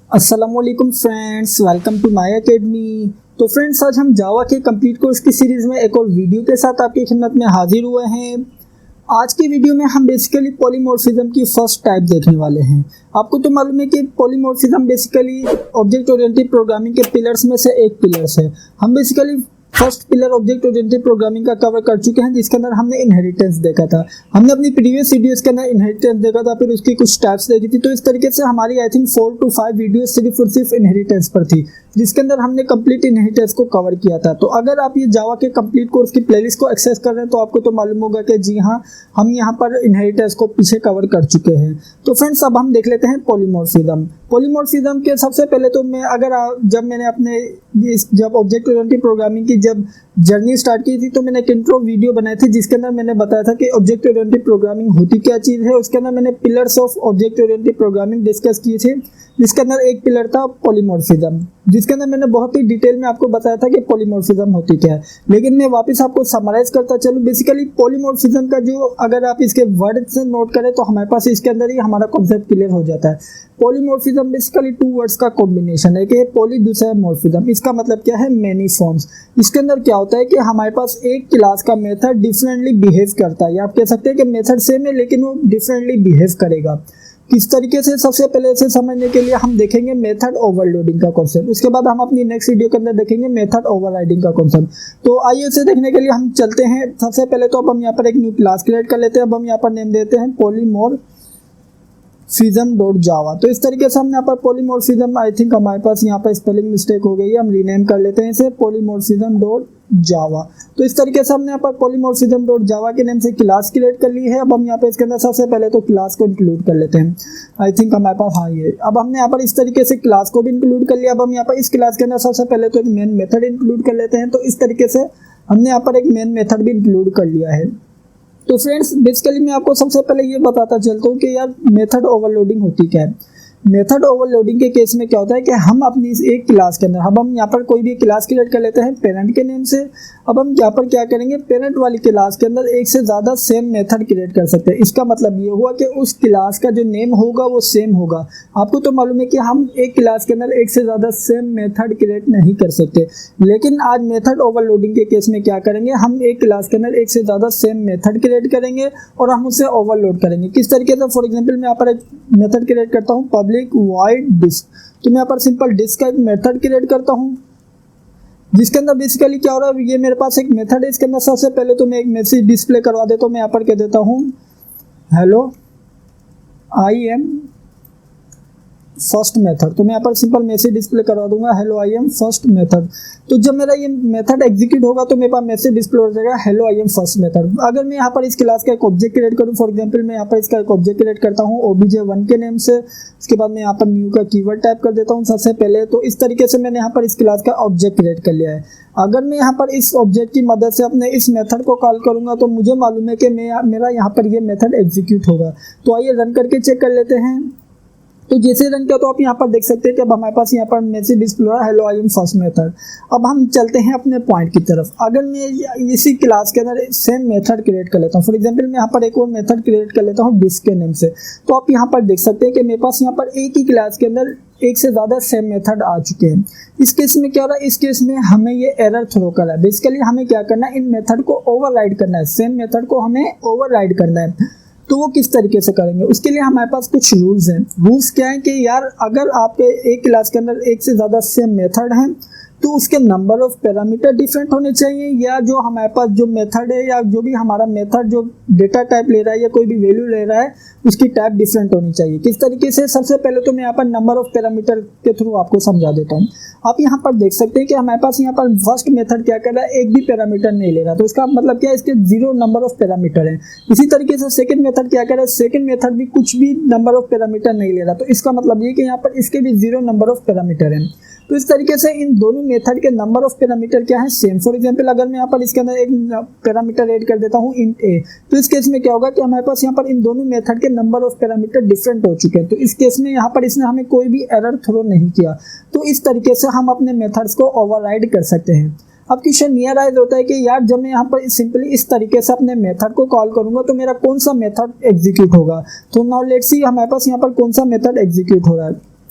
अस्सलामुअलैकुम friends, welcome to my academy. तो friends, आज हम जावा के कंप्लीट कोर्स की सीरीज में एक और वीडियो के साथ आपकी खिदमत में हाजिर हुए हैं। आज की वीडियो में हम बेसिकली पॉलीमॉर्फिज्म की फर्स्ट टाइप देखने वाले हैं। आपको तो मालूम है कि polymorphism basically object oriented programming के पिलर्स में से एक पिलर्स है। हम basically first pillar object oriented programming का कवर कर चुके हैं, जिसके अंदर हमने इनहेरिटेंस देखा था। हमने अपनी प्रीवियस वीडियोस के अंदर इनहेरिटेंस देखा था, फिर उसकी कुछ टाइप्स देखी थी। तो इस तरीके से हमारी आई थिंक 4 to 5 वीडियोस सिर्फ और सिर्फ इनहेरिटेंस पर थी, जिसके अंदर हमने कंप्लीट इनहेरिटेंस को कवर किया था। तो अगर आप ये जावा के कंप्लीट कोर्स की प्लेलिस्ट को एक्सेस कर रहे हैं तो आपको तो मालूम होगा कि जी हाँ, हम यहाँ पर इनहेरिटेंस को पीछे कवर कर चुके हैं। तो फ्रेंड्स, अब हम देख लेते हैं पॉलीमॉर्फिज्म। पॉलीमॉर्फिज्म के सबसे पहले तो मैं जब मैंने अपने जब ऑब्जेक्ट ओरिएंटेड प्रोग्रामिंग की जब जर्नी स्टार्ट की थी तो मैंने एक इंट्रो वीडियो बनाई थी, जिसके अंदर मैंने बताया था कि ऑब्जेक्ट ओरिएंटेड प्रोग्रामिंग होती क्या चीज़ है। उसके अंदर मैंने pillars of object oriented programming discuss किए थे, जिसके अंदर एक पिलर था पॉलीमॉर्फिज्म, जिसके अंदर मैंने बहुत ही डिटेल में आपको बताया था कि पॉलीमॉर्फिज्म होती क्या है। लेकिन मैं वापस आपको समराइज करता चलूँ। बेसिकली पॉलीमॉर्फिज्म का जो अगर आप इसके वर्ड से नोट करें तो हमारे पास इसके अंदर ही हमारा कॉन्सेप्ट क्लियर हो जाता है। पॉलीमॉर्फिज्म बेसिकली 2 वर्ड्स का कॉम्बिनेशन है कि पॉली दूसरा मॉर्फिज्म। इसका मतलब क्या है? Many forms. इसके अंदर क्या होता है कि हमारे पास एक क्लास का मेथड डिफरेंटली बिहेव करता है, या आप कह सकते हैं कि मेथड सेम है लेकिन वो डिफरेंटली बिहेव करेगा। किस तरीके से? सबसे पहले से समझने के लिए हम देखेंगे मेथड ओवरलोडिंग का कॉन्सेप्ट। उसके बाद हम अपनी नेक्स्ट वीडियो के अंदर देखेंगे मेथड ओवरराइडिंग का कॉन्सेप्ट। तो आइए इसे देखने के लिए हम चलते हैं। सबसे पहले तो अब हम यहाँ पर एक न्यू क्लास क्रिएट कर लेते हैं। अब हम यहाँ पर नेम देते हैं polymorphism.java। तो इस तरीके से हमने यहाँ पर पॉलीमॉर्फिज्म, आई थिंक हमारे पास यहाँ पर स्पेलिंग मिस्टेक हो गई है, हम रीनेम कर लेते हैं इसे polymorphism.java। तो इस तरीके से हमने यहाँ पर polymorphism.java के नेम से क्लास क्रिएट कर ली है। अब हम यहाँ पर इसके अंदर सबसे पहले तो क्लास को इंक्लूड कर लेते हैं। आई थिंक हमारे पास हाँ ये अब हमने यहाँ पर इस तरीके से क्लास को भी इंक्लूड कर लिया। अब हम यहाँ पर इस क्लास के अंदर सबसे पहले तो एक मेन मेथड इंक्लूड कर लेते हैं। तो इस तरीके से हमने यहाँ पर एक मेन मेथड भी इंक्लूड कर लिया है। तो फ्रेंड्स, बेसिकली मैं आपको सबसे पहले ये बताता चलता हूँ कि यार मेथड ओवरलोडिंग होती क्या है। मेथड ओवरलोडिंग के केस में क्या होता है कि हम अपनी एक क्लास के अंदर हम यहाँ पर कोई भी क्लास क्रिएट कर लेते हैं पेरेंट के नेम से। अब हम यहाँ पर क्या करेंगे, पेरेंट वाली क्लास के अंदर एक से ज़्यादा सेम मेथड क्रिएट कर सकते हैं। इसका मतलब ये हुआ कि उस क्लास का जो नेम होगा वो सेम होगा। आपको तो मालूम है कि हम एक क्लास के अंदर एक से ज़्यादा सेम मेथड क्रिएट नहीं कर सकते, लेकिन आज मेथड ओवरलोडिंग के केस में क्या करेंगे, हम एक क्लास के अंदर एक से ज़्यादा सेम मेथड क्रिएट करेंगे और हम उसे ओवरलोड करेंगे। किस तरीके से? फॉर एग्जाम्पल मैं यहाँ पर एक मेथड क्रिएट करता हूँ पब्लिक वाइड डिस्क। तो मैं यहाँ पर सिंपल डिस्क का एक मेथड क्रिएट करता हूँ, जिसके अंदर बेसिकली क्या हो रहा है, ये मेरे पास एक मेथड है। इसके अंदर सबसे पहले तो मैं एक मैसेज डिस्प्ले करवा देता हूँ। मैं यहाँ पर कह देता हूँ hello I am first method. तो मैं यहाँ पर सिंपल मैसेज डिस्प्ले करवा दूंगा hello I am first method. तो जब मेरा ये मेथड एग्जीक्यूट होगा तो मेरे पास मैसेज डिस्प्ले हो जाएगा hello I am first method. अगर मैं यहाँ पर इस क्लास का एक ऑब्जेक्ट क्रिएट करूँ, फॉर एग्जांपल मैं यहाँ पर इसका एक ऑब्जेक्ट क्रिएट करता हूँ obj1 के नेम से। उसके बाद मैं यहाँ पर न्यू का कीवर्ड टाइप कर देता हूँ सबसे पहले। तो इस तरीके से मैंने यहाँ पर इस क्लास का ऑब्जेक्ट क्रिएट कर लिया है। अगर मैं यहाँ पर इस ऑब्जेक्ट की मदद से अपने इस मेथड को कॉल करूँगा तो मुझे मालूम है कि मेरा यहाँ पर ये मेथड एग्जीक्यूट होगा। तो आइए रन करके चेक कर लेते हैं। तो जैसे रन किया तो आप यहाँ पर देख सकते हैं कि अब हमारे पास यहाँ पर मैसेज डिस्प्ले हो रहा है hello I am first method. अब हम चलते हैं अपने पॉइंट की तरफ। अगर मैं इसी क्लास के अंदर सेम मेथड क्रिएट कर लेता हूँ, फॉर एग्जांपल मैं यहाँ पर एक और मेथड क्रिएट कर लेता हूँ डिस्क के नेम से। तो आप यहाँ पर देख सकते हैं कि मेरे पास यहाँ पर एक ही क्लास के अंदर एक से ज़्यादा सेम मेथड आ चुके हैं। इस केस में क्या हो रहा है, इस केस में हमें ये एरर थ्रो कर रहा है। बेसिकली हमें क्या करना है, इन मेथड को ओवरराइड करना है। सेम मेथड को हमें ओवरराइड करना है। तो वो किस तरीके से करेंगे, उसके लिए हमारे पास कुछ रूल्स हैं। रूल्स क्या है कि यार अगर आपके एक क्लास के अंदर एक से ज़्यादा सेम मेथड हैं तो उसके नंबर ऑफ पैरामीटर डिफरेंट होने चाहिए, या जो हमारे पास जो मेथड है या जो भी हमारा मेथड जो डेटा टाइप ले रहा है या कोई भी वैल्यू ले रहा है उसकी टाइप डिफरेंट होनी चाहिए। किस तरीके से? सबसे पहले तो मैं यहाँ पर नंबर ऑफ पैरामीटर के थ्रू आपको समझा देता हूँ। आप यहाँ पर देख सकते हैं कि हमारे पास यहाँ पर फर्स्ट मेथड क्या कर रहा है, एक भी पैरामीटर नहीं ले रहा। तो इसका मतलब क्या है, इसके 0 नंबर ऑफ पैरामीटर है। इसी तरीके से सेकंड मेथड क्या कर रहा है, सेकंड मेथड भी कुछ भी नंबर ऑफ पैरामीटर नहीं ले रहा। तो इसका मतलब ये कि यहाँ पर इसके भी 0 नंबर ऑफ पैरामीटर है। तो इस तरीके से इन दोनों मेथड के नंबर ऑफ पैरामीटर क्या है, सेम। फॉर एग्जांपल अगर मैं यहाँ पर इसके अंदर एक पैरामीटर ऐड कर देता हूँ इंट ए, तो इस केस में क्या होगा कि हमारे पास यहाँ पर इन दोनों मेथड के नंबर ऑफ पैरामीटर डिफरेंट हो चुके हैं। तो इस केस में यहाँ पर इसने हमें कोई भी एरर थ्रो नहीं किया। तो इस तरीके से हम अपने मेथड्स को ओवरराइड कर सकते हैं। अब क्वेश्चन ये राइज होता है कि यार जब मैं यहाँ पर सिंपली इस तरीके से अपने मेथड को कॉल करूंगा तो मेरा कौन सा मेथड एग्जीक्यूट होगा। तो नाउ लेट्स सी हमारे पास यहाँ पर कौन सा मेथड एग्जीक्यूट हो रहा है।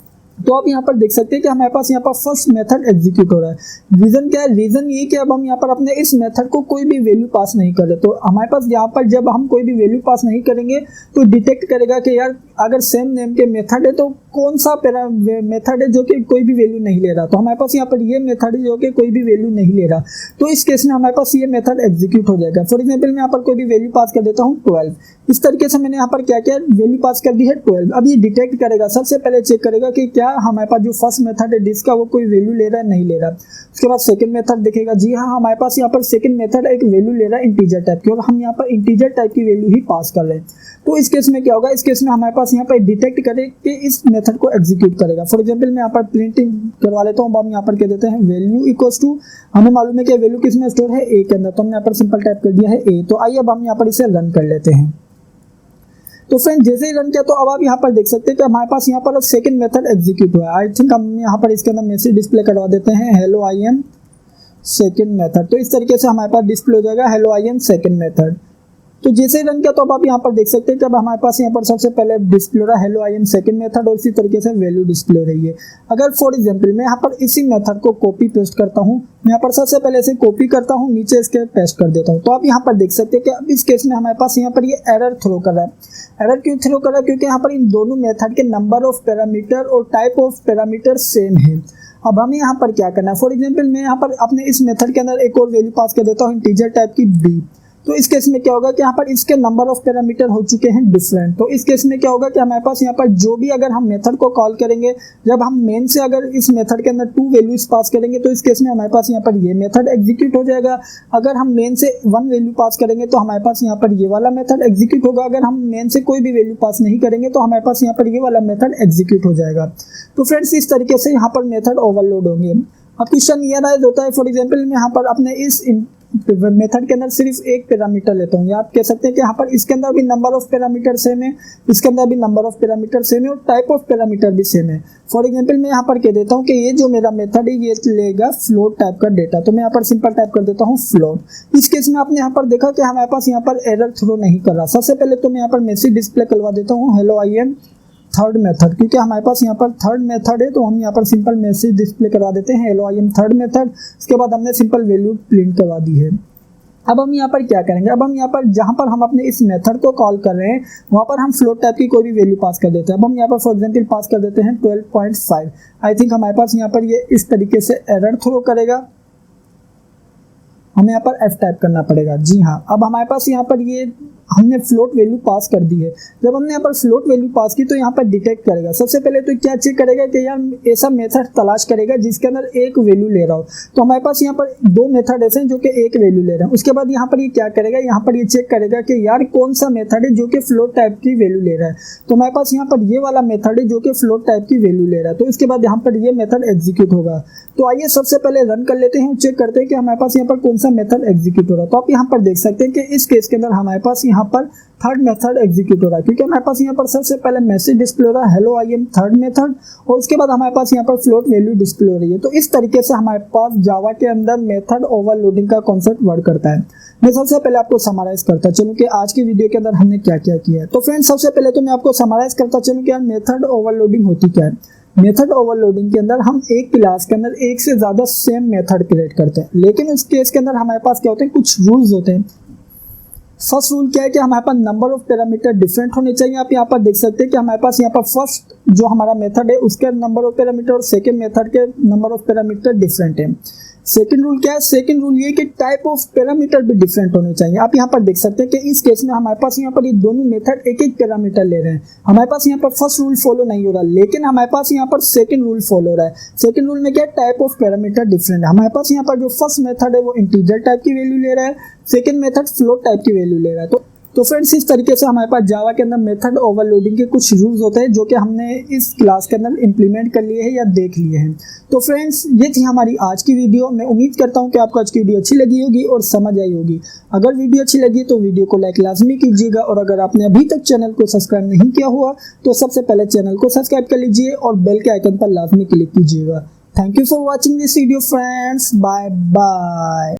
तो आप यहाँ पर देख सकते हैं कि हमारे पास यहाँ पर फर्स्ट मेथड एग्जीक्यूट हो रहा है। रीजन क्या है? रीजन ये कि अब हम यहाँ पर अपने इस मेथड को कोई भी वैल्यू पास नहीं कर रहे। तो हमारे पास यहाँ पर जब हम कोई भी वैल्यू पास नहीं करेंगे तो डिटेक्ट करेगा कि यार अगर सेम नेम के मेथड है तो कौन सा मेथड है जो कि कोई भी वैल्यू नहीं ले रहा। तो हमारे पास यहाँ पर ये मेथड है जो कि कोई भी वैल्यू नहीं ले रहा, तो इस केस में हमारे पास ये मेथड एग्जीक्यूट हो जाएगा। फॉर एग्जाम्पल मैं यहाँ पर कोई भी वैल्यू पास कर देता हूँ 12। इस तरीके से मैंने यहाँ पर क्या किया, वैल्यू पास कर दी है 12। अब ये डिटेक्ट करेगा, सबसे पहले चेक करेगा कि क्या हमारे पास जो फर्स्ट मेथड है जिसका वो कोई वैल्यू ले रहा है नहीं ले रहा। उसके बाद सेकंड मेथड देखेगा, जी हाँ हमारे पास यहाँ पर सेकंड मेथड एक वैल्यू ले रहा है इंटीजर टाइप की और हम यहाँ पर इंटीजर टाइप की वैल्यू ही पास कर रहे हैं। तो इस केस में क्या होगा, इस केस में हमारे पास यहाँ पर डिटेक्ट करे कि इस मेथड को एग्जीक्यूट करेगा। फॉर एग्जाम्पल मैं यहाँ पर प्रिंटिंग करवा लेता हूँ। हम यहाँ पर कह देते हैं वैल्यू इक्वल्स टू, हमें मालूम है कि वैल्यू किस में स्टोर है, ए के अंदर। तो हमने यहाँ पर सिंपल टाइप कर दिया है ए। तो आइए अब हम यहाँ पर इसे रन कर लेते हैं। तो फ्रेंड जैसे ही रन किया तो अब आप यहाँ पर देख सकते हैं कि हमारे पास यहाँ पर सेकंड मेथड एग्जीक्यूट हुआ है। आई थिंक हम यहाँ पर इसके अंदर मैसेज डिस्प्ले करवा देते हैं hello I am second method. तो इस तरीके से हमारे पास डिस्प्ले हो जाएगा hello I am second method. तो जैसे ही रन किया तो अब आप यहाँ पर देख सकते हैं कि अब हमारे पास यहाँ पर सबसे पहले डिस्प्ले हो रहा है hello I am second method और इसी तरीके से वैल्यू डिस्प्ले हो रही है। अगर फॉर एग्जांपल मैं यहाँ पर इसी मेथड को कॉपी पेस्ट करता हूँ, मैं यहाँ पर सबसे पहले इसे कॉपी करता हूँ, नीचे इसके पेस्ट कर देता हूँ। तो आप यहाँ पर देख सकते हैं कि अब इस केस में हमारे पास यहाँ पर ये एरर थ्रो कर रहा है। एरर क्यों थ्रो कर रहा है? क्योंकि यहाँ पर इन दोनों मेथड के नंबर ऑफ पैरामीटर और टाइप ऑफ पैरामीटर सेम है। अब हमें यहाँ पर क्या करना है, फॉर एग्जाम्पल मैं यहाँ पर अपने इस मेथड के अंदर एक और वैल्यू पास कर देता हूँ इंटीजर टाइप की बी। तो इस केस में क्या होगा कि यहाँ पर इसके नंबर ऑफ पैरामीटर हो चुके हैं डिफरेंट। तो इस केस में क्या होगा कि हमारे पास यहाँ पर जो भी अगर हम मेथड को कॉल करेंगे, जब हम मेन से अगर इस मेथड के अंदर 2 वैल्यूज पास करेंगे तो इस केस में हमारे पास यहाँ पर ये मेथड एग्जीक्यूट हो जाएगा। अगर हम मेन से 1 वैल्यू पास करेंगे तो हमारे पास यहाँ पर ये वाला मेथड एग्जीक्यूट होगा। अगर हम मेन से कोई भी वैल्यू पास नहीं करेंगे तो हमारे पास यहाँ पर ये वाला मेथड एग्जीक्यूट हो जाएगा। तो फ्रेंड्स इस तरीके से यहाँ पर मेथड ओवरलोड होंगे। अब क्वेश्चन ये राइज होता है, फॉर एग्जाम्पल मैं यहाँ पर अपने इस मेथड के अंदर सिर्फ एक पैरामीटर लेता हूँ, या आप कह सकते हैं कि यहाँ पर इसके अंदर भी नंबर ऑफ पैरामीटर सेम है, इसके अंदर भी नंबर ऑफ पैरामीटर सेम है और टाइप ऑफ पैरामीटर भी सेम है। फॉर एग्जांपल मैं यहाँ पर कह देता हूँ कि ये जो मेरा मेथड है ये लेगा फ्लोट टाइप का डेटा। तो मैं यहाँ पर सिंपल टाइप कर देता हूँ फ्लोट। इस केस में आपने यहाँ पर देखा कि हमारे पास यहाँ पर एरर थ्रो नहीं कर रहा। सबसे पहले तो मैं यहाँ पर मैसेज डिस्प्ले करवा देता हूँ hello I am third method, क्योंकि हमारे पास यहाँ पर थर्ड मेथड है तो हम यहाँ पर सिंपल मैसेज डिस्प्ले करवा देते हैं hello I am third method. इसके बाद हमने सिंपल वैल्यू प्रिंट करवा दी है। अब हम यहाँ पर क्या करेंगे, अब हम यहाँ पर जहाँ पर हम अपने इस मेथड को कॉल कर रहे हैं वहाँ पर हम फ्लोट टाइप की कोई भी वैल्यू पास कर देते हैं। अब हम यहाँ पर फॉर एग्जांपल पास कर देते हैं 12.5। आई थिंक हमारे पास यहाँ पर ये इस तरीके से एरर थ्रो करेगा, हमें यहाँ पर F टाइप करना पड़ेगा। जी हाँ, अब हमारे पास यहाँ पर ये हमने फ्लोट वैल्यू पास कर दी है। जब हमने यहाँ पर फ्लोट वैल्यू पास की तो यहाँ पर डिटेक्ट करेगा। सबसे पहले तो क्या चेक करेगा कि यार ऐसा मेथड तलाश करेगा जिसके अंदर एक वैल्यू ले रहा हो। तो हमारे पास यहाँ पर 2 मेथड ऐसे हैं जो कि एक वैल्यू ले रहे हैं। उसके बाद यहाँ पर ये क्या करेगा, यहाँ पर ये चेक करेगा कि यार कौन सा मेथड है जो कि फ्लोट टाइप की वैल्यू ले रहा है। तो हमारे पास यहाँ पर ये वाला मेथड है जो कि फ्लोट टाइप की वैल्यू ले रहा है। तो इसके बाद यहाँ पर ये मेथड एग्जीक्यूट होगा। तो आइए सबसे पहले रन कर लेते हैं, चेक करते हैं कि हमारे पास यहाँ पर कौन सा मेथड एग्जीक्यूट हो रहा है। तो आप यहाँ पर देख सकते हैं कि इस केस के अंदर हमारे पास यहाँ पर थर्ड मेथड एग्जीक्यूट हो रहा है, क्योंकि हमारे पास यहाँ पर सबसे पहले मैसेज डिस्प्ले हो रहा है hello I am third method और उसके बाद हमारे पास यहाँ पर फ्लोट वैल्यू डिस्प्ले हो रही है। तो इस तरीके से हमारे पास जावा के अंदर मेथड ओवरलोडिंग का कॉन्सेप्ट वर्क करता है। मैं सबसे पहले आपको समराइज करता चलूँ कि आज की वीडियो के अंदर हमने क्या क्या किया है। तो फ्रेंड्स सबसे पहले तो मैं आपको समराइज करता चलूँ कि मेथड ओवरलोडिंग होती क्या है। मेथड ओवरलोडिंग के अंदर हम एक क्लास के अंदर एक से ज्यादा सेम मेथड क्रिएट करते हैं, लेकिन उस केस के अंदर हमारे पास क्या होते हैं, कुछ रूल्स होते हैं। फर्स्ट रूल क्या है कि हमारे पास नंबर ऑफ पैरामीटर डिफरेंट होने चाहिए। आप यहाँ पर देख सकते हैं कि हमारे पास यहाँ पर फर्स्ट जो हमारा मेथड है उसके नंबर ऑफ पैरामीटर और सेकंड मेथड के नंबर ऑफ पैरामीटर डिफरेंट है। सेकंड रूल क्या है, सेकंड रूल ये कि टाइप ऑफ पैरामीटर भी डिफरेंट होने चाहिए। आप यहाँ पर देख सकते हैं कि इस केस में हमारे पास यहाँ पर ये दोनों मेथड एक एक पैरामीटर ले रहे हैं। हमारे पास यहाँ पर फर्स्ट रूल फॉलो नहीं हो रहा, लेकिन हमारे पास यहाँ पर सेकंड रूल फॉलो हो रहा है। सेकंड रूल में क्या है, टाइप ऑफ पैरामीटर डिफरेंट है। हमारे पास यहाँ पर जो फर्स्ट मेथड है वो इंटीजर टाइप की वैल्यू ले रहा है, सेकंड मेथड फ्लोट टाइप की वैल्यू ले रहा है। तो फ्रेंड्स इस तरीके से हमारे पास जावा के अंदर मेथड ओवरलोडिंग के कुछ रूल्स होते हैं जो कि हमने इस क्लास के अंदर इंप्लीमेंट कर लिए हैं या देख लिए हैं। तो फ्रेंड्स ये थी हमारी आज की वीडियो। मैं उम्मीद करता हूं कि आपको आज की वीडियो अच्छी लगी होगी और समझ आई होगी। अगर वीडियो अच्छी लगी तो वीडियो को लाइक लाजमी कीजिएगा और अगर आपने अभी तक चैनल को सब्सक्राइब नहीं किया हुआ तो सबसे पहले चैनल को सब्सक्राइब कर लीजिए और बेल के आइकन पर लाजमी क्लिक कीजिएगा। Thank you for watching this video friends, bye bye.